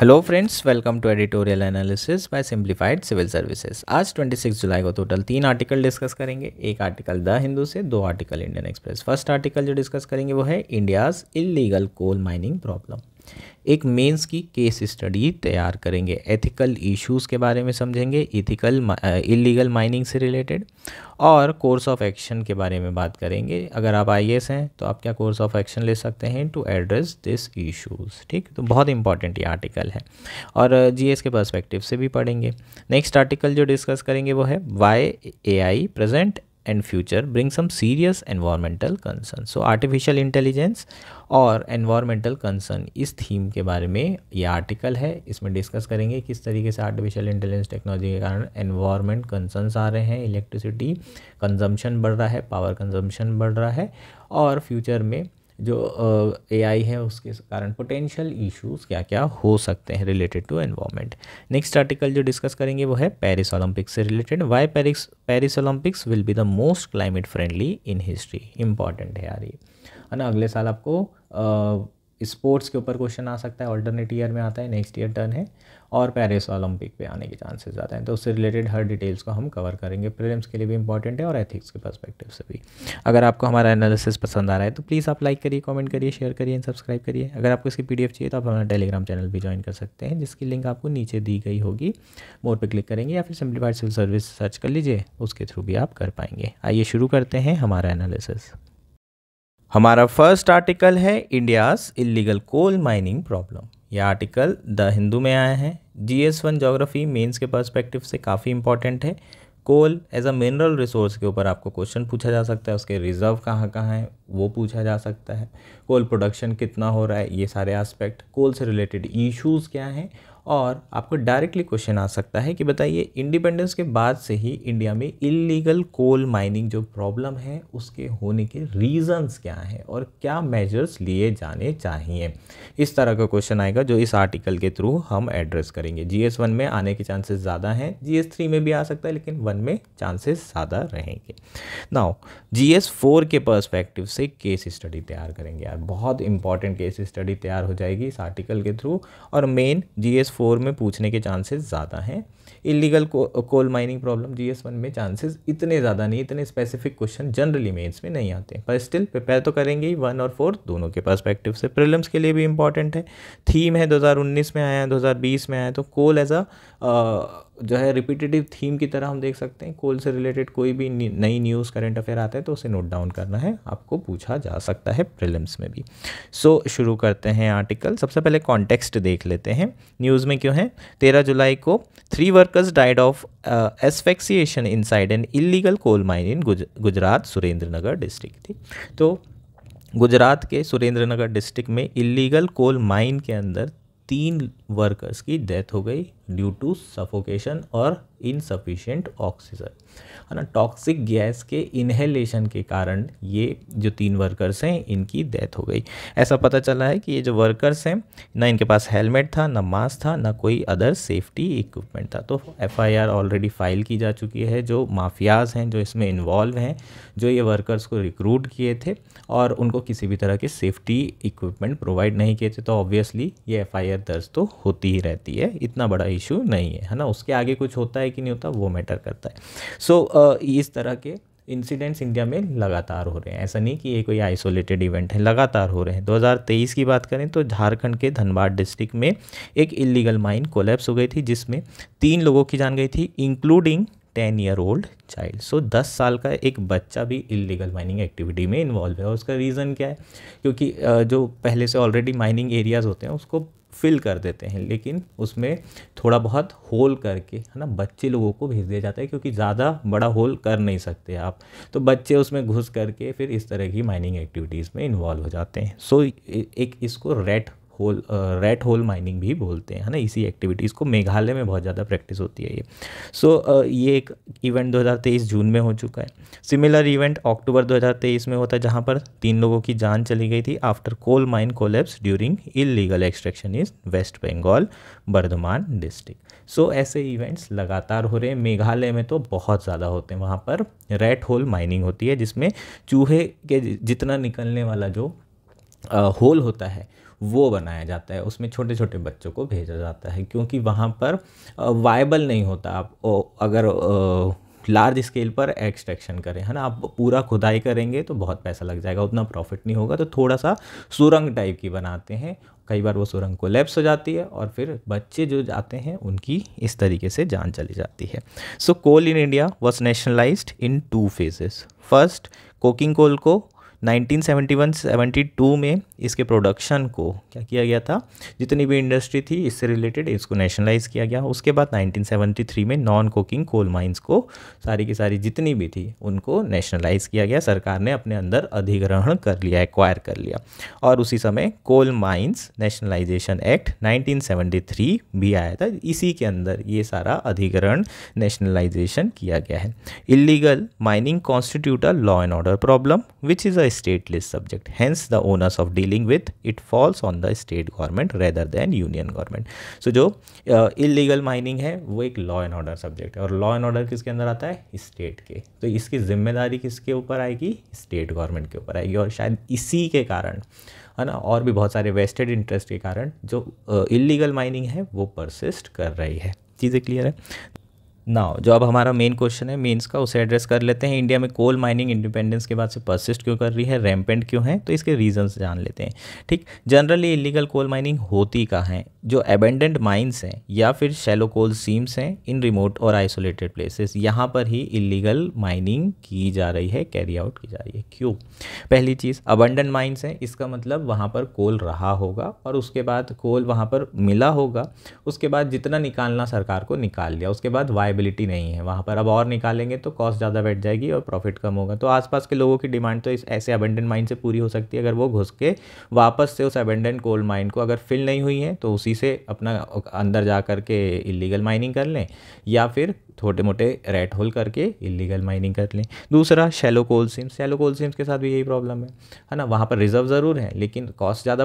Hello friends, welcome to editorial analysis by simplified civil services. आज 26 जुलाई को total 3 article discuss करेंगे। एक article the Hindu से, 2 article Indian Express. First article जो discuss करेंगे वो है India's illegal coal mining problem. एक मेंस की केस स्टडी तैयार करेंगे, एथिकल इश्यूज़ के बारे में समझेंगे, इल्लीगल माइनिंग से रिलेटेड, और कोर्स ऑफ एक्शन के बारे में बात करेंगे। अगर आप आईएएस हैं तो आप क्या कोर्स ऑफ एक्शन ले सकते हैं टू एड्रेस दिस इश्यूज़। ठीक, तो बहुत इंपॉर्टेंट ये आर्टिकल है और जीएस के पर्सपेक्टिव से भी पढ़ेंगे। नेक्स्ट आर्टिकल जो डिस्कस करेंगे वो है why AI present and future bring some serious environmental concern. So artificial intelligence और एनवायरमेंटल कंसर्न, इस थीम के बारे में ये आर्टिकल है। इसमें डिस्कस करेंगे किस तरीके से आर्टिफिशियल इंटेलिजेंस टेक्नोलॉजी के कारण एनवायरमेंट कंसर्न्स आ रहे हैं, इलेक्ट्रिसिटी कंजम्पशन बढ़ रहा है, पावर कंजम्पशन बढ़ रहा है, और फ्यूचर में जो एआई है उसके कारण पोटेंशियल इश्यूज़ क्या क्या हो सकते हैं related to environment. Next article जो डिस्कस करेंगे वो है पेरिस ओलंपिक्स से related, why Paris Olympics will be the most climate friendly in history. Important है यार ये, है ना। अगले साल आपको स्पोर्ट्स के ऊपर क्वेश्चन आ सकता है, ऑल्टरनेट ईयर में आता है, नेक्स्ट ईयर टर्न है, और पेरिस ओलंपिक पे आने के चांसेस ज़्यादा हैं। तो उससे रिलेटेड हर डिटेल्स को हम कवर करेंगे। प्रीलिम्स के लिए भी इंपॉर्टेंट है और एथिक्स के पर्सपेक्टिव से भी। अगर आपको हमारा एनालिसिस पसंद आ रहा है तो प्लीज़ आप लाइक करिए, कमेंट करिए, शेयर करिए एंड सब्सक्राइब करिए। अगर आपको इसकी पीडीएफ चाहिए तो आप हमारा टेलीग्राम चैनल भी ज्वाइन कर सकते हैं, जिसकी लिंक आपको नीचे दी गई होगी। मोर पे क्लिक करेंगे या फिर सिंप्लीफाइड सिविल सर्विस सर्च कर लीजिए, उसके थ्रू भी आप कर पाएंगे। आइए शुरू करते हैं हमारा एनालिसिस। हमारा फर्स्ट आर्टिकल है India's illegal coal mining problem. यह आर्टिकल द हिंदू में आया है। GS1 ज्योग्राफी मेंस के पर्सपेक्टिव से काफ़ी इंपॉर्टेंट है। Coal as a mineral resource के ऊपर आपको क्वेश्चन पूछा जा सकता है, उसके रिजर्व कहाँ कहाँ हैं वो पूछा जा सकता है, कोल प्रोडक्शन कितना हो रहा है, ये सारे एस्पेक्ट, कोल से रिलेटेड इश्यूज़ क्या हैं, और आपको डायरेक्टली क्वेश्चन आ सकता है कि बताइए इंडिपेंडेंस के बाद से ही इंडिया में इल्लीगल कोल माइनिंग जो प्रॉब्लम है उसके होने के रीजंस क्या हैं और क्या मेजर्स लिए जाने चाहिए। इस तरह का क्वेश्चन आएगा जो इस आर्टिकल के थ्रू हम एड्रेस करेंगे। GS1 में आने के चांसेस ज़्यादा हैं, GS3 में भी आ सकता है, लेकिन 1 में चांसेस ज़्यादा रहेंगे। नाउ GS4 के पर्सपेक्टिव से केस स्टडी तैयार करेंगे यार, बहुत इंपॉर्टेंट केस स्टडी तैयार हो जाएगी इस आर्टिकल के थ्रू, और मेन GS4 में पूछने के चांसेस ज़्यादा हैं। Illegal coal mining problem GS1 में चांसेस इतने ज़्यादा नहीं, इतने स्पेसिफिक क्वेश्चन जनरली मेंस में नहीं आते, पर स्टिल प्रिपेयर तो करेंगे ही 1 और 4 दोनों के पर्सपेक्टिव से। प्रीलिम्स के लिए भी इंपॉर्टेंट है। थीम है 2019 में आया है, 2020 में आया, तो कोल एज अ जो है रिपीटेटिव थीम की तरह हम देख सकते हैं। कोल से रिलेटेड कोई भी नई न्यूज़ करंट अफेयर आता है तो उसे नोट डाउन करना है, आपको पूछा जा सकता है प्रीलिम्स में भी। सो शुरू करते हैं आर्टिकल। सबसे पहले कॉन्टेक्स्ट देख लेते हैं, न्यूज़ में क्यों है। 13 जुलाई को 3 workers died of asphyxiation inside an illegal coal mine in Gujarat Surendranagar district थी। तो गुजरात के सुरेंद्रनगर डिस्ट्रिक्ट में इलीगल कोल माइन के अंदर 3 वर्कर्स की डेथ हो गई ड्यू टू सफोकेशन और इनसफिशिएंट ऑक्सीजन, है ना। टॉक्सिक गैस के इनहेलेशन के कारण ये जो 3 वर्कर्स हैं इनकी डेथ हो गई। ऐसा पता चला है कि ये जो वर्कर्स हैं ना इनके पास हेलमेट था, ना मास्क था, ना कोई अदर सेफ्टी इक्विपमेंट था। तो FIR ऑलरेडी फाइल की जा चुकी है। जो माफियाज़ हैं जो इसमें इन्वॉल्व हैं, जो ये वर्कर्स को रिक्रूट किए थे और उनको किसी भी तरह के सेफ्टी इक्विपमेंट प्रोवाइड नहीं किए थे, तो ऑब्वियसली ये FIR दर्ज तो होती ही रहती है, इतना बड़ा इशू नहीं है ना। उसके आगे कुछ होता है कि नहीं होता वो मैटर करता है। सो इस तरह के इंसिडेंट्स इंडिया में लगातार हो रहे हैं, ऐसा नहीं कि ये कोई आइसोलेटेड इवेंट है, लगातार हो रहे हैं। 2023 की बात करें तो झारखंड के धनबाद डिस्ट्रिक्ट में एक इलीगल माइन कोलैप्स हो गई थी, जिसमें 3 लोगों की जान गई थी, इंक्लूडिंग 10 ईयर ओल्ड चाइल्ड। सो 10 साल का एक बच्चा भी इलीगल माइनिंग एक्टिविटी में इन्वॉल्व है। और उसका रीज़न क्या है, क्योंकि जो पहले से ऑलरेडी माइनिंग एरियाज़ होते हैं उसको फिल कर देते हैं, लेकिन उसमें थोड़ा बहुत होल करके, है ना, बच्चे लोगों को भेज दिया जाता है, क्योंकि ज़्यादा बड़ा होल कर नहीं सकते आप, तो बच्चे उसमें घुस करके फिर इस तरह की माइनिंग एक्टिविटीज़ में इन्वॉल्व हो जाते हैं। सो एक इसको रेट होल माइनिंग भी बोलते हैं, है ना। इसी एक्टिविटीज़ को मेघालय में बहुत ज़्यादा प्रैक्टिस होती है ये। सो ये एक इवेंट 2023 जून में हो चुका है। सिमिलर इवेंट अक्टूबर 2023 में होता है, जहाँ पर 3 लोगों की जान चली गई थी after coal mine collapse during illegal extraction in West Bengal Bardhaman district. So ऐसे इवेंट्स लगातार हो रहे हैं। मेघालय में तो बहुत ज़्यादा होते हैं, वहाँ पर रेट होल माइनिंग होती है, जिसमें चूहे के जितना निकलने वाला जो होल होता है वो बनाया जाता है, उसमें छोटे छोटे बच्चों को भेजा जाता है, क्योंकि वहाँ पर वायबल नहीं होता। आप अगर लार्ज स्केल पर एक्सट्रैक्शन करें, है ना, आप पूरा खुदाई करेंगे तो बहुत पैसा लग जाएगा, उतना प्रॉफिट नहीं होगा, तो थोड़ा सा सुरंग टाइप की बनाते हैं। कई बार वो सुरंग कोलैप्स हो जाती है और फिर बच्चे जो जाते हैं उनकी इस तरीके से जान चली जाती है। So coal in India was nationalised in 2 phases। First, coking coal को 1971-72 में इसके प्रोडक्शन को क्या किया गया था, जितनी भी इंडस्ट्री थी इससे रिलेटेड इसको नेशनलाइज किया गया। उसके बाद 1973 में नॉन कोकिंग कोल माइंस को सारी की सारी जितनी भी थी उनको नेशनलाइज किया गया, सरकार ने अपने अंदर अधिग्रहण कर लिया, एक्वायर कर लिया। और उसी समय कोल माइंस नेशनलाइजेशन एक्ट 1973 भी आया था, इसी के अंदर ये सारा अधिग्रहण नेशनलाइजेशन किया गया है। Illegal mining constitute a law and order problem which is a stateless subject, hence the onus of dealing with it falls on the state government rather than union government। so जो illegal mining है वो एक law and order subject है, और law and order किसके अंदर आता है, स्टेट के, तो इसकी जिम्मेदारी किसके ऊपर आएगी, स्टेट गवर्नमेंट के ऊपर आएगी। और शायद इसी के कारण, है ना, और भी बहुत सारे वेस्टेड इंटरेस्ट के कारण जो इलीगल माइनिंग है वो परसिस्ट कर रही है। चीज़ें क्लियर है। नाउ जो अब हमारा मेन क्वेश्चन है मेंस का, उसे एड्रेस कर लेते हैं। इंडिया में कोल माइनिंग इंडिपेंडेंस के बाद से परसिस्ट क्यों कर रही है, रैम्पेंट क्यों है, तो इसके रीजंस जान लेते हैं। ठीक, जनरली इलीगल कोल माइनिंग होती कहाँ है, जो अबेंडेंड माइंस हैं या फिर शैलो कोल सीम्स हैं इन रिमोट और आइसोलेटेड प्लेसेस, यहाँ पर ही इलीगल माइनिंग की जा रही है, कैरी आउट की जा रही है। क्यों? पहली चीज़, अबेंडेंड माइंस हैं, इसका मतलब वहाँ पर कोल रहा होगा और उसके बाद कोल वहाँ पर मिला होगा, उसके बाद जितना निकालना सरकार को निकाल लिया, उसके बाद वायबिलिटी नहीं है वहाँ पर, अब और निकालेंगे तो कॉस्ट ज़्यादा बैठ जाएगी और प्रॉफिट कम होगा। तो आसपास के लोगों की डिमांड तो इस ऐसे अबेंडेंड माइन से पूरी हो सकती है, अगर वो घुस के वापस से उस अबेंडेंड कोल माइन को अगर फिल नहीं हुई है तो उसी से अपना अंदर जा कर के इलीगल माइनिंग कर लें, या फिर छोटे मोटे रेट होल करके इलीगल माइनिंग कर लें। दूसरा, शैलो कोल सीम्स, शैलो कोल सीम्स के साथ भी यही प्रॉब्लम है ना, वहाँ पर रिजर्व ज़रूर है लेकिन कॉस्ट ज़्यादा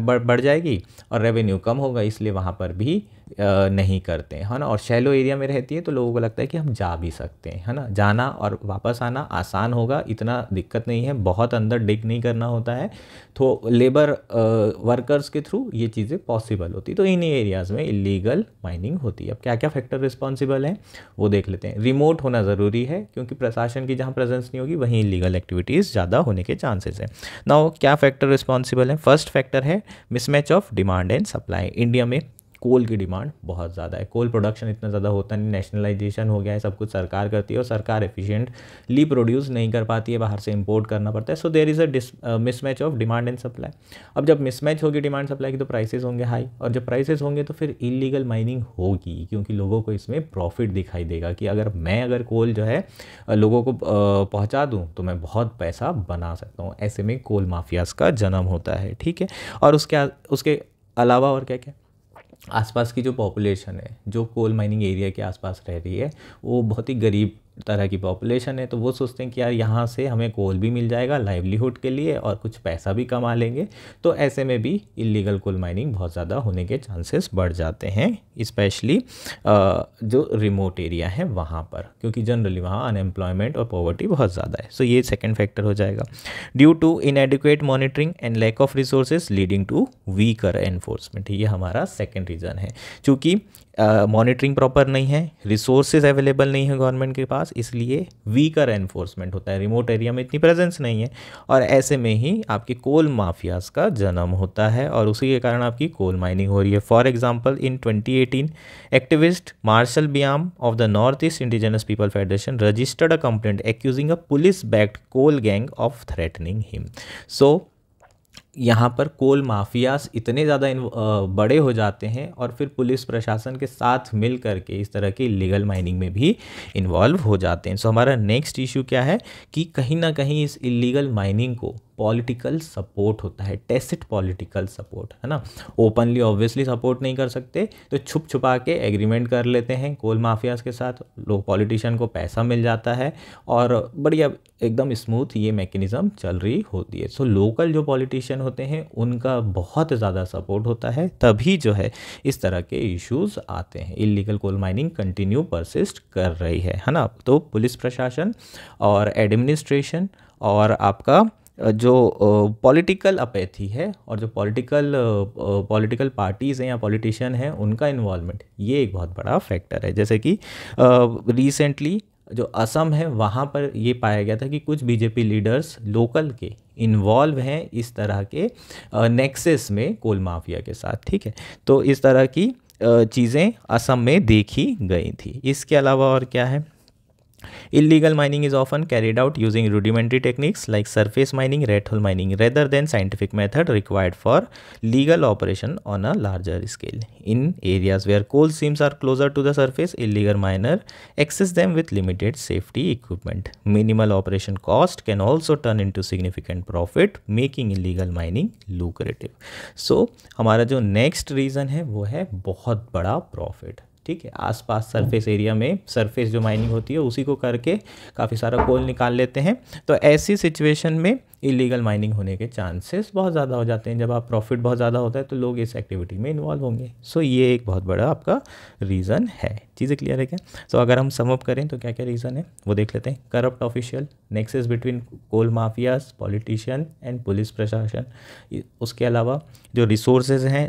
बढ़ जाएगी और रेवेन्यू कम होगा, इसलिए वहाँ पर भी नहीं करते हैं, है ना। और शैलो एरिया में रहती है तो लोगों को लगता है कि हम जा भी सकते हैं, है ना, जाना और वापस आना आसान होगा, इतना दिक्कत नहीं है, बहुत अंदर डिग नहीं करना होता है, तो लेबर वर्कर्स के थ्रू ये चीज़ें पॉसिबल होती, तो इन एरियाज़ में इलीगल माइनिंग होती है। अब क्या क्या फैक्टर रिस्पॉन्सिबल हैं वो देख लेते हैं। रिमोट होना ज़रूरी है क्योंकि प्रशासन की जहाँ प्रेजेंस नहीं होगी वहीं इलीगल एक्टिविटीज़ ज़्यादा होने के चांसेस हैं। नाउ क्या फैक्टर रिस्पॉन्सिबल है? फर्स्ट फैक्टर है mismatch of demand and supply. India में कोल की डिमांड बहुत ज़्यादा है, कोल प्रोडक्शन इतना ज़्यादा होता नहीं, नेशनलाइजेशन हो गया है, सब कुछ सरकार करती है और सरकार एफिशिएंटली प्रोड्यूस नहीं कर पाती है, बाहर से इंपोर्ट करना पड़ता है। So there is a mismatch of demand and supply. अब जब मिसमैच होगी डिमांड सप्लाई की तो प्राइसेस होंगे हाई, और जब प्राइसेस होंगे तो फिर इलीगल माइनिंग होगी, क्योंकि लोगों को इसमें प्रॉफिट दिखाई देगा कि अगर कोल जो है लोगों को पहुँचा दूँ तो मैं बहुत पैसा बना सकता हूँ। ऐसे में कोल माफियाज़ का जन्म होता है, ठीक है। और उसके अलावा और क्या क्या, आसपास की जो पॉपुलेशन है जो कोल माइनिंग एरिया के आसपास रह रही है वो बहुत ही गरीब तरह की पॉपुलेशन है, तो वो सोचते हैं कि यार यहाँ से हमें कोल भी मिल जाएगा लाइवलीहुड के लिए और कुछ पैसा भी कमा लेंगे, तो ऐसे में भी इलीगल कोल माइनिंग बहुत ज़्यादा होने के चांसेस बढ़ जाते हैं, स्पेशली जो रिमोट एरिया है वहाँ पर, क्योंकि जनरली वहाँ अनएम्प्लॉयमेंट और पॉवर्टी बहुत ज़्यादा है। सो ये सेकेंड फैक्टर हो जाएगा। Due to inadequate monitoring and lack of resources leading to weaker enforcement, ये हमारा सेकेंड रीज़न है। चूँकि मॉनिटरिंग प्रॉपर नहीं है, रिसोर्सेज अवेलेबल नहीं है गवर्नमेंट के पास, इसलिए वीकर एनफोर्समेंट होता है, रिमोट एरिया में इतनी प्रेजेंस नहीं है, और ऐसे में ही आपकी कोल माफियाज़ का जन्म होता है और उसी के कारण आपकी कोल माइनिंग हो रही है। For example in 2018 activist Marshall Biam of the north east indigenous people federation registered a complaint accusing a police backed coal gang of threatening him. So यहाँ पर कोल माफियाज इतने ज़्यादा बड़े हो जाते हैं और फिर पुलिस प्रशासन के साथ मिल करके इस तरह की इलीगल माइनिंग में भी इन्वॉल्व हो जाते हैं। सो हमारा नेक्स्ट इशू क्या है कि कहीं ना कहीं इस इलीगल माइनिंग को पॉलिटिकल सपोर्ट होता है, टेसिट पॉलिटिकल सपोर्ट, है ना। ओपनली ऑब्वियसली सपोर्ट नहीं कर सकते तो छुप छुपा के एग्रीमेंट कर लेते हैं कोल माफियाज के साथ, लोग पॉलिटिशियन को पैसा मिल जाता है और बढ़िया एकदम स्मूथ ये मैकेनिज़्म चल रही होती है। सो लोकल जो पॉलिटिशियन होते हैं उनका बहुत ज़्यादा सपोर्ट होता है, तभी जो है इस तरह के इश्यूज आते हैं। Illegal coal mining continue persist कर रही है ना। तो पुलिस प्रशासन और एडमिनिस्ट्रेशन और आपका जो पॉलिटिकल अपैथी है और जो पॉलिटिकल पार्टीज़ हैं या पॉलिटिशियन हैं उनका इन्वॉल्वमेंट, ये एक बहुत बड़ा फैक्टर है। जैसे कि रिसेंटली जो असम है वहाँ पर ये पाया गया था कि कुछ बीजेपी लीडर्स लोकल के इन्वॉल्व हैं इस तरह के नेक्सस में कोल माफिया के साथ, ठीक है। तो इस तरह की चीज़ें असम में देखी गई थी। इसके अलावा और क्या है, illegal mining is often carried out using rudimentary techniques like surface mining, rat hole mining, rather than scientific method required for legal operation on a larger scale. In areas where coal seams are closer to the surface, illegal miner access them with limited safety equipment. Minimal operation cost can also turn into significant profit, making illegal mining lucrative. So हमारा जो next reason है वो है बहुत बड़ा profit, ठीक है। आसपास सरफेस एरिया में सरफेस जो माइनिंग होती है उसी को करके काफ़ी सारा कोल निकाल लेते हैं। तो ऐसी सिचुएशन में इलीगल माइनिंग होने के चांसेस बहुत ज़्यादा हो जाते हैं। जब आप प्रॉफिट बहुत ज़्यादा होता है तो लोग इस एक्टिविटी में इन्वॉल्व होंगे। सो ये एक बहुत बड़ा आपका रीज़न है। चीज़ें क्लियर है क्या? सो अगर हम सम अप करें तो क्या क्या रीज़न है वो देख लेते हैं। Corrupt official, nexus between coal mafias, politician and police प्रशासन। उसके अलावा जो रिसोर्सेज हैं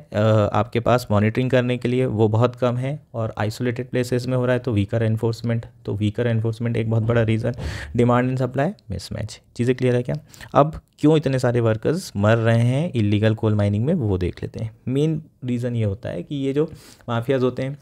आपके पास मॉनिटरिंग करने के लिए वो बहुत कम है और आइसोलेटेड प्लेसेस में हो रहा है तो वीकर एनफोर्समेंट। तो वीकर एनफोर्समेंट एक बहुत बड़ा reason. Demand and supply mismatch. चीज़ें क्लियर है क्या? अब क्यों इतने सारे वर्कर्स मर रहे हैं इलीगल कोल माइनिंग में वो देख लेते हैं। मेन रीज़न ये होता है कि ये जो माफियाज होते हैं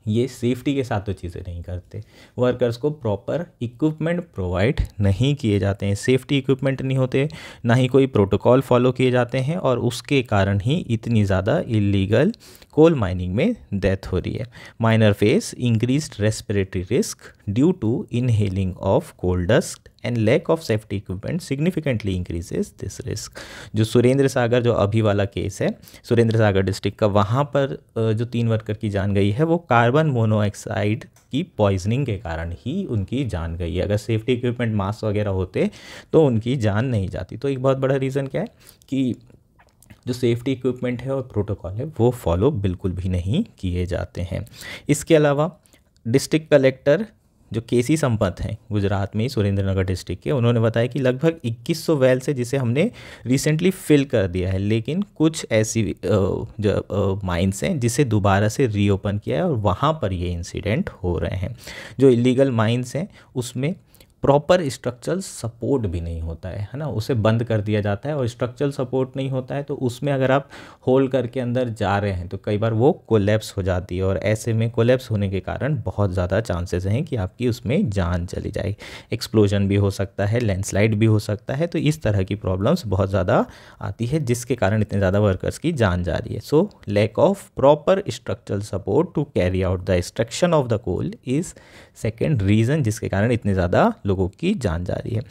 ये सेफ्टी के साथ तो चीज़ें नहीं करते। वर्कर्स को प्रॉपर इक्विपमेंट प्रोवाइड नहीं किए जाते हैं, सेफ्टी इक्विपमेंट नहीं होते, ना ही कोई प्रोटोकॉल फॉलो किए जाते हैं और उसके कारण ही इतनी ज़्यादा इलीगल कोल माइनिंग में डेथ हो रही है। Miner face increased respiratory risk due to inhaling of coal dust and lack of safety equipment significantly increases this risk. जो सुरेंद्र सागर जो अभी वाला केस है सुरेंद्र सागर डिस्ट्रिक्ट का, वहाँ पर जो 3 वर्कर की जान गई है वो कार्बन मोनोऑक्साइड की पॉइजनिंग के कारण ही उनकी जान गई है। अगर सेफ्टी इक्विपमेंट मास्क वगैरह होते तो उनकी जान नहीं जाती। तो एक बहुत बड़ा रीज़न क्या है कि जो सेफ्टी इक्विपमेंट है और प्रोटोकॉल है वो फॉलो बिल्कुल भी नहीं किए जाते हैं। इसके अलावा डिस्ट्रिक्ट कलेक्टर जो केसी संपत हैं गुजरात में ही सुरेंद्रनगर डिस्ट्रिक्ट के, उन्होंने बताया कि लगभग 2100 वेल से जिसे हमने रिसेंटली फिल कर दिया है, लेकिन कुछ ऐसी जो माइंस हैं जिसे दोबारा से रीओपन किया है और वहाँ पर ये इंसिडेंट हो रहे हैं। जो इलीगल माइंस हैं उसमें प्रॉपर स्ट्रक्चरल सपोर्ट भी नहीं होता है ना, उसे बंद कर दिया जाता है और स्ट्रक्चरल सपोर्ट नहीं होता है तो उसमें अगर आप होल करके अंदर जा रहे हैं तो कई बार वो कोलैप्स हो जाती है और ऐसे में कोलैप्स होने के कारण बहुत ज़्यादा चांसेस हैं कि आपकी उसमें जान चली जाए। एक्सप्लोजन भी हो सकता है, लैंडस्लाइड भी हो सकता है। तो इस तरह की प्रॉब्लम्स बहुत ज़्यादा आती है जिसके कारण इतने ज़्यादा वर्कर्स की जान जा रही है। So lack of proper structural support to carry out the extraction of the coal is second reason जिसके कारण इतने ज़्यादा लोगों की जान जा रही है।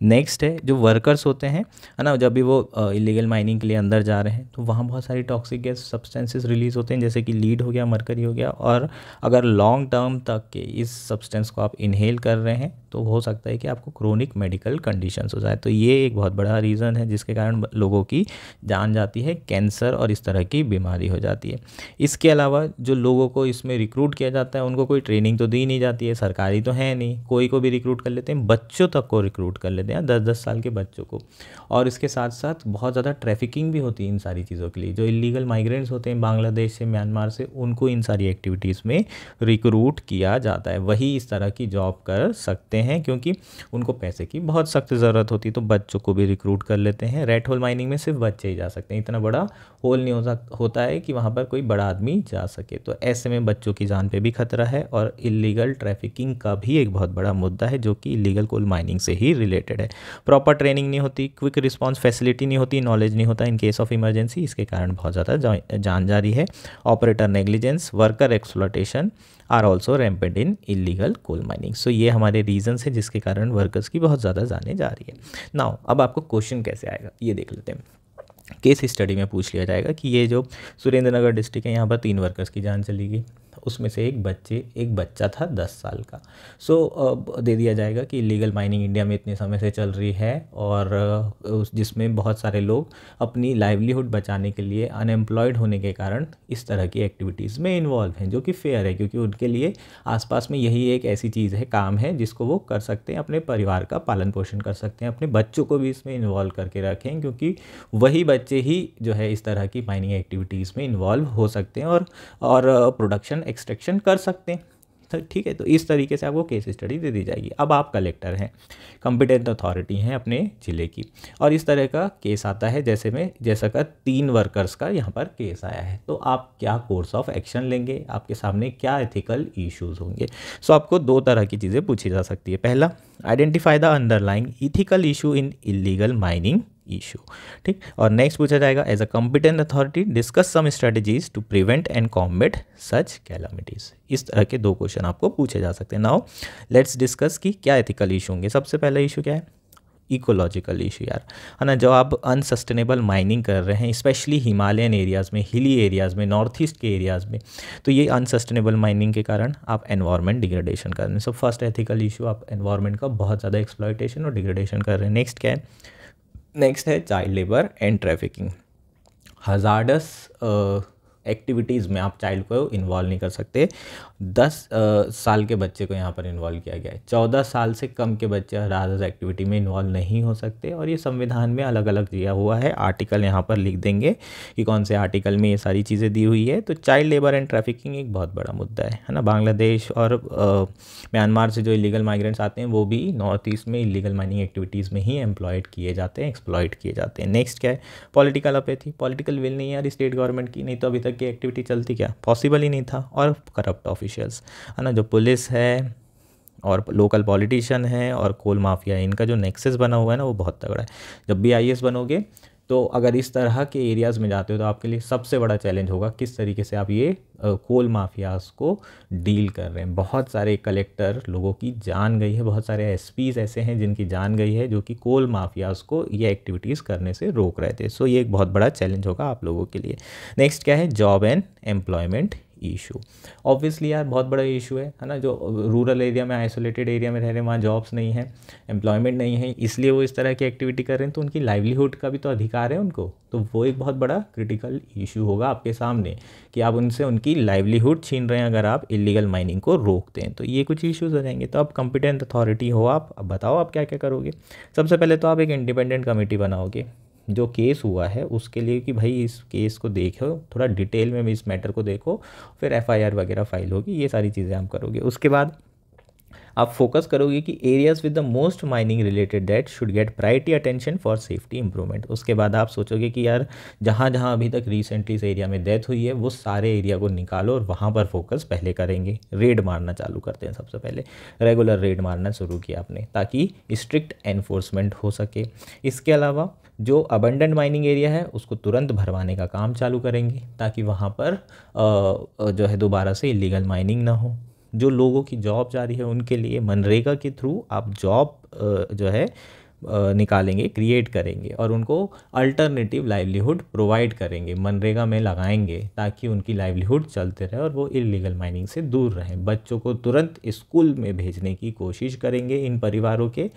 नेक्स्ट है जो वर्कर्स होते हैं है ना, जब भी वो इलीगल माइनिंग के लिए अंदर जा रहे हैं तो वहाँ बहुत सारी टॉक्सिक गैस सब्सटेंसेस रिलीज़ होते हैं जैसे कि लीड हो गया, मरकरी हो गया। और अगर लॉन्ग टर्म तक के इस सब्सटेंस को आप इनहेल कर रहे हैं तो हो सकता है कि आपको क्रोनिक मेडिकल कंडीशंस हो जाए। तो ये एक बहुत बड़ा रीज़न है जिसके कारण लोगों की जान जाती है, कैंसर और इस तरह की बीमारी हो जाती है। इसके अलावा जो लोगों को इसमें रिक्रूट किया जाता है उनको कोई ट्रेनिंग तो दी नहीं जाती है, सरकारी तो है नहीं, कोई को भी रिक्रूट कर लेते हैं, बच्चों तक को रिक्रूट कर लेते हैं, 10-10 साल के बच्चों को। और इसके साथ साथ बहुत ज़्यादा ट्रैफिकिंग भी होती है इन सारी चीज़ों के लिए। जो इलीगल माइग्रेंट्स होते हैं बांग्लादेश से, म्यांमार से, उनको इन सारी एक्टिविटीज़ में रिक्रूट किया जाता है। वही इस तरह की जॉब कर सकते हैं क्योंकि उनको पैसे की बहुत सख्त ज़रूरत होती है तो बच्चों को भी रिक्रूट कर लेते हैं। रेड होल माइनिंग में सिर्फ बच्चे ही जा सकते हैं, इतना बड़ा होल नहीं होता है कि वहाँ पर कोई बड़ा आदमी जा सके। तो ऐसे में बच्चों की जान पे भी खतरा है और इलीगल ट्रैफिकिंग का भी एक बहुत बड़ा मुद्दा है जो कि इलीगल कोल माइनिंग से ही रिलेटेड है। प्रॉपर ट्रेनिंग नहीं होती, क्विक रिस्पांस फैसिलिटी नहीं होती, नॉलेज नहीं होता इन केस ऑफ इमरजेंसी, इसके कारण बहुत ज़्यादा जान जा रही है। Operator negligence, worker exploitation are also rampant in illegal coal mining. So ये हमारे रीजंस हैं जिसके कारण वर्कर्स की बहुत ज़्यादा जाने जा रही है। नाउ अब आपको क्वेश्चन कैसे आएगा ये देख लेते हैं। केस स्टडी में पूछ लिया जाएगा कि ये जो सुरेंद्र नगर डिस्ट्रिक्ट है, यहाँ पर 3 वर्कर्स की जान चली गई, उसमें से एक बच्चा था 10 साल का। सो दे दिया जाएगा कि इलीगल माइनिंग इंडिया में इतने समय से चल रही है और जिसमें बहुत सारे लोग अपनी लाइवलीहुड बचाने के लिए अनएम्प्लॉयड होने के कारण इस तरह की एक्टिविटीज़ में इन्वॉल्व हैं, जो कि फेयर है क्योंकि उनके लिए आसपास में यही एक ऐसी चीज़ है, काम है जिसको वो कर सकते हैं, अपने परिवार का पालन पोषण कर सकते हैं, अपने बच्चों को भी इसमें इन्वॉल्व करके रखें क्योंकि वही बच्चे ही जो है इस तरह की माइनिंग एक्टिविटीज़ में इन्वॉल्व हो सकते हैं और प्रोडक्शन एक्सट्रैक्शन कर सकते हैं। तो ठीक है, तो इस तरीके से आपको केस स्टडी दे दी जाएगी। अब आप कलेक्टर हैं, कॉम्पिटेंट अथॉरिटी हैं अपने ज़िले की, और इस तरह का केस आता है जैसा का 3 वर्कर्स का यहाँ पर केस आया है, तो आप क्या कोर्स ऑफ एक्शन लेंगे, आपके सामने क्या एथिकल इश्यूज होंगे। सो आपको 2 तरह की चीज़ें पूछी जा सकती है। पहला, identify the underlying ethical issue in illegal mining issue, ठीक। और नेक्स्ट पूछा जाएगा, as a competent authority discuss some strategies to prevent and combat such calamities. इस तरह के 2 क्वेश्चन आपको पूछे जा सकते हैं। नाउ लेट्स डिस्कस कि क्या एथिकल इशू होंगे। सबसे पहला इशू क्या है, इकोलॉजिकल इशू यार, है ना। जो आप अनसस्टेनेबल माइनिंग कर रहे हैं स्पेशली हिमालयन एरियाज़ में, हिली एरियाज़ में, नॉर्थ ईस्ट के एरियाज़ में, तो ये अनसस्टेनेबल माइनिंग के कारण आप एनवायरनमेंट डिग्रेडेशन कर रहे हैं। सो फर्स्ट एथिकल इशू, आप एनवायरनमेंट का बहुत ज़्यादा एक्सप्लॉयटेशन और डिग्रेडेशन कर रहे हैं। नेक्स्ट क्या है, नेक्स्ट है child labour and trafficking. Hazardous activities में आप चाइल्ड को इन्वॉल्व नहीं कर सकते। 10 साल के बच्चे को यहाँ पर इन्वॉल्व किया गया है। 14 साल से कम के बच्चे हजार्डस एक्टिविटी में इन्वॉल्व नहीं हो सकते, और ये संविधान में अलग अलग दिया हुआ है। आर्टिकल यहाँ पर लिख देंगे कि कौन से आर्टिकल में ये सारी चीज़ें दी हुई है। तो चाइल्ड लेबर एंड ट्रैफिकिंग एक बहुत बड़ा मुद्दा है ना। बांग्लादेश और म्यांमार से जो इलीगल माइग्रेंट्स आते हैं वो भी नॉर्थ ईस्ट में इलीगल माइनिंग एक्टिविटीज़ में ही एम्प्लॉयड किए जाते हैं, एक्सप्लॉयट किए जाते हैं। नेक्स्ट क्या है, पॉलिटिकल अपैथी, पॉलिटिकल विल नहीं है यार स्टेट गवर्नमेंट की, नहीं तो अभी तक की एक्टिविटी चलती क्या, पॉसिबल ही नहीं था। और करप्ट ऑफिशियल्स, है ना, जो पुलिस है और लोकल पॉलिटिशियन है और कोल माफिया है, इनका जो नेक्सस बना हुआ है ना वो बहुत तगड़ा है। जब भी आईएएस बनोगे तो अगर इस तरह के एरियाज़ में जाते हो तो आपके लिए सबसे बड़ा चैलेंज होगा किस तरीके से आप ये कोल माफियाज को डील कर रहे हैं। बहुत सारे कलेक्टर लोगों की जान गई है, बहुत सारे एसपीज ऐसे हैं जिनकी जान गई है जो कि कोल माफियाज को ये एक्टिविटीज़ करने से रोक रहे थे। सो ये एक बहुत बड़ा चैलेंज होगा आप लोगों के लिए। नेक्स्ट क्या है, job and employment issue. Obviously यार बहुत बड़ा इशू है ना। जो रूरल एरिया में, आइसोलेटेड एरिया में रह रहे हैं, वहाँ जॉब्स नहीं है, एम्प्लॉयमेंट नहीं है, इसलिए वो इस तरह की एक्टिविटी कर रहे हैं। तो उनकी लाइवलीहुड का भी तो अधिकार है उनको, तो वो एक बहुत बड़ा क्रिटिकल इशू होगा आपके सामने कि आप उनसे उनकी लाइवलीहुड छीन रहे हैं अगर आप इलीगल माइनिंग को रोकते हैं। तो ये कुछ इश्यूज़ हो जाएंगे। तो आप कॉम्पिटेंट अथॉरिटी हो, आप अब बताओ आप क्या क्या करोगे। सबसे पहले तो आप एक इंडिपेंडेंट कमेटी बनाओगे जो केस हुआ है उसके लिए, कि भाई इस केस को देखो थोड़ा डिटेल में, इस मैटर को देखो, फिर एफआईआर वगैरह फाइल होगी, ये सारी चीज़ें आप करोगे। उसके बाद आप फोकस करोगे कि areas with the most mining related that should get priority attention for safety improvement. उसके बाद आप सोचोगे कि यार जहाँ जहाँ अभी तक रिसेंटली इस एरिया में डेथ हुई है वो सारे एरिया को निकालो और वहाँ पर फोकस पहले करेंगे। रेड मारना चालू करते हैं सबसे पहले, रेगुलर रेड मारना शुरू किया आपने ताकि स्ट्रिक्ट एनफोर्समेंट हो सके। इसके अलावा जो अबंडेंट माइनिंग एरिया है उसको तुरंत भरवाने का काम चालू करेंगे ताकि वहाँ पर जो है दोबारा से इलीगल माइनिंग ना हो। जो लोगों की जॉब जा रही है उनके लिए मनरेगा के थ्रू आप जॉब जो है निकालेंगे, क्रिएट करेंगे और उनको अल्टरनेटिव लाइवलीहुड प्रोवाइड करेंगे, मनरेगा में लगाएंगे ताकि उनकी लाइवलीहुड चलते रहे और वो इलीगल माइनिंग से दूर रहें। बच्चों को तुरंत स्कूल में भेजने की कोशिश करेंगे इन परिवारों के,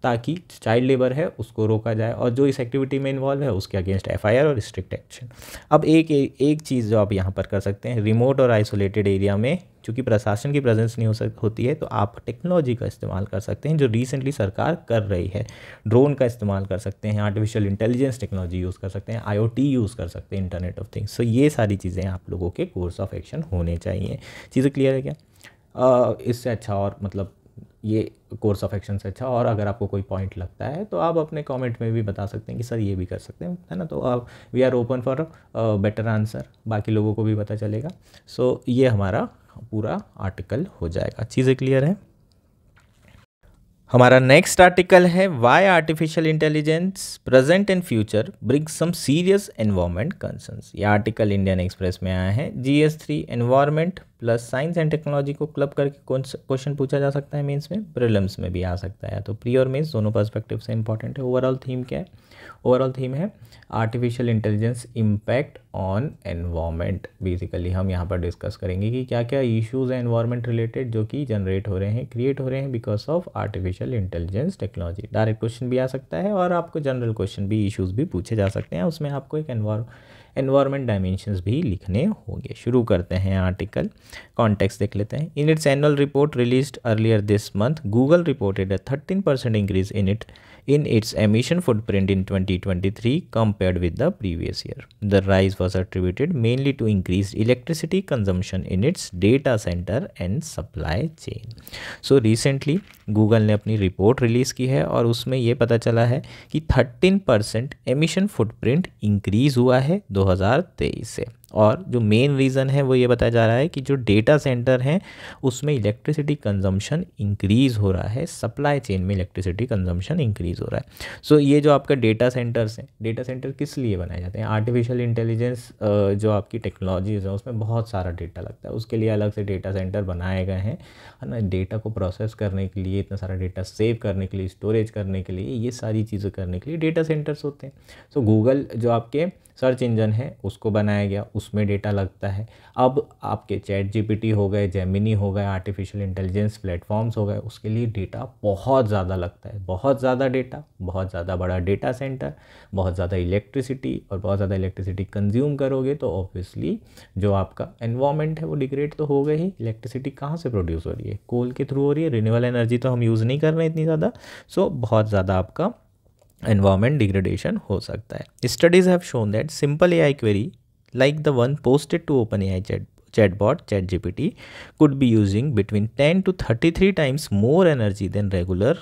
ताकि चाइल्ड लेबर है उसको रोका जाए और जो इस एक्टिविटी में इन्वॉल्व है उसके अगेंस्ट एफआईआर और स्ट्रिक्ट एक्शन। अब एक चीज़ जो आप यहाँ पर कर सकते हैं, रिमोट और आइसोलेटेड एरिया में चूँकि प्रशासन की प्रेजेंस नहीं होती है तो आप टेक्नोलॉजी का इस्तेमाल कर सकते हैं जो रिसेंटली सरकार कर रही है। ड्रोन का इस्तेमाल कर सकते हैं, आर्टिफिशियल इंटेलिजेंस टेक्नोलॉजी यूज़ कर सकते हैं, आईओटी यूज़ कर सकते हैं, इंटरनेट ऑफ थिंग्स। सो ये सारी चीज़ें आप लोगों के कोर्स ऑफ एक्शन होने चाहिए। चीज़ें क्लियर है क्या? इससे अच्छा और मतलब ये कोर्स ऑफ एक्शन से अच्छा और अगर आपको कोई पॉइंट लगता है तो आप अपने कमेंट में भी बता सकते हैं कि सर ये भी कर सकते हैं, है ना। तो आप we are open for better answer, बाकी लोगों को भी पता चलेगा। सो ये हमारा पूरा आर्टिकल हो जाएगा। चीज़ें क्लियर है? हमारा नेक्स्ट आर्टिकल है why artificial intelligence present and future bring some serious environment concerns. ये आर्टिकल इंडियन एक्सप्रेस में आया है। GS3 environment plus science and technology को क्लब करके कौन सा क्वेश्चन पूछा जा सकता है मेंस में, प्रीलिम्स में भी आ सकता है। तो प्री और मेंस दोनों पर्सपेक्टिव से इंपॉर्टेंट है। ओवरऑल थीम क्या है? ओवरऑल थीम है artificial intelligence impact on environment. Basically हम यहाँ पर डिस्कस करेंगे कि क्या क्या इश्यूज हैं एनवायरनमेंट रिलेटेड जो कि जनरेट हो रहे हैं, क्रिएट हो रहे हैं because of artificial intelligence technology. Direct question भी आ सकता है और आपको जनरल क्वेश्चन भी, इश्यूज भी पूछे जा सकते हैं, उसमें आपको एक एनवायरनमेंट डायमेंशंस भी लिखने होंगे। शुरू करते हैं आर्टिकल, कॉन्टेक्स्ट देख लेते हैं। In its annual report released earlier this month, Google reported a 13% increase in its emission footprint in 2023 compared with the previous year. The rise was attributed mainly to increased electricity consumption in its data center and supply chain. So recently Google ने अपनी report release की है और उसमें ये पता चला है कि 13% एमिशन फुटप्रिंट इंक्रीज़ हुआ है 2023 से। और जो मेन रीज़न है वो ये बताया जा रहा है कि जो डेटा सेंटर हैं उसमें इलेक्ट्रिसिटी कंजम्पशन इंक्रीज़ हो रहा है, सप्लाई चेन में इलेक्ट्रिसिटी कंजम्पशन इंक्रीज़ हो रहा है। सो ये जो आपका डेटा सेंटर्स हैं, डेटा सेंटर किस लिए बनाए जाते हैं? आर्टिफिशियल इंटेलिजेंस जो आपकी टेक्नोलॉजीज़ है उसमें बहुत सारा डेटा लगता है, उसके लिए अलग से डेटा सेंटर बनाए गए हैं, है ना। डेटा को प्रोसेस करने के लिए, इतना सारा डेटा सेव करने के लिए, स्टोरेज करने के लिए, ये सारी चीज़ें करने के लिए डेटा सेंटर्स होते हैं। सो गूगल जो आपके सर्च इंजन है उसको बनाया गया, उसमें डेटा लगता है। अब आपके चैट जीपीटी हो गए, जेमिनी हो गए, आर्टिफिशियल इंटेलिजेंस प्लेटफॉर्म्स हो गए, उसके लिए डेटा बहुत ज़्यादा लगता है। बहुत ज़्यादा डेटा, बहुत ज़्यादा बड़ा डेटा सेंटर, बहुत ज़्यादा इलेक्ट्रिसिटी, और बहुत ज़्यादा इलेक्ट्रिसिटी कंज्यूम करोगे तो ऑब्वियसली जो आपका एनवायरनमेंट है वो डिग्रेड तो होगा ही। इलेक्ट्रिसिटी कहाँ से प्रोड्यूस हो रही है? कोल के थ्रू हो रही है। रिन्यूएबल एनर्जी तो हम यूज़ नहीं कर रहे हैं इतनी ज़्यादा। सो बहुत ज़्यादा आपका environment degradation हो सकता है। Studies have shown that simple AI query like the one posted to OpenAI chatbot ChatGPT could be using between 10 to 33 times more energy than regular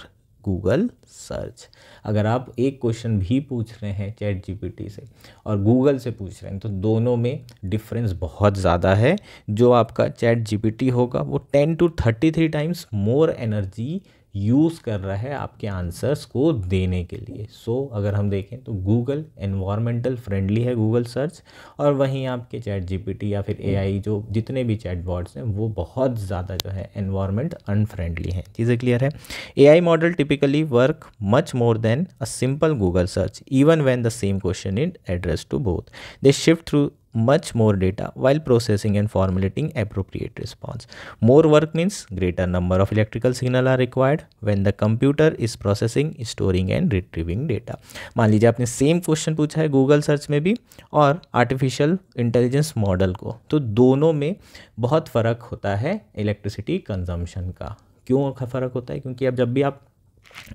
Google search. अगर आप एक क्वेश्चन भी पूछ रहे हैं चैट जीपीटी से और गूगल से पूछ रहे हैं तो दोनों में डिफरेंस बहुत ज़्यादा है। जो आपका चैट जीपीटी होगा वो 10 to 33 times more energy use कर रहा है आपके आंसर्स को देने के लिए। सो अगर हम देखें तो गूगल एनवायरमेंटल फ्रेंडली है गूगल सर्च, और वहीं आपके चैट जीपीटी या फिर एआई जो जितने भी चैटबॉट्स हैं वो बहुत ज़्यादा जो है एनवायरमेंट अनफ्रेंडली हैं। चीज़ें क्लियर है? AI model typically work much more than a simple Google search even when the same question is addressed to both. They shift through much more data while processing and formulating appropriate response. More work means greater number of electrical signal are required when the computer is processing, storing and retrieving data. मान लीजिए आपने same question पूछा है Google search में भी और artificial intelligence model को, तो दोनों में बहुत फ़र्क होता है इलेक्ट्रिसिटी कंजम्पशन का। क्यों फ़र्क होता है? क्योंकि अब जब भी आप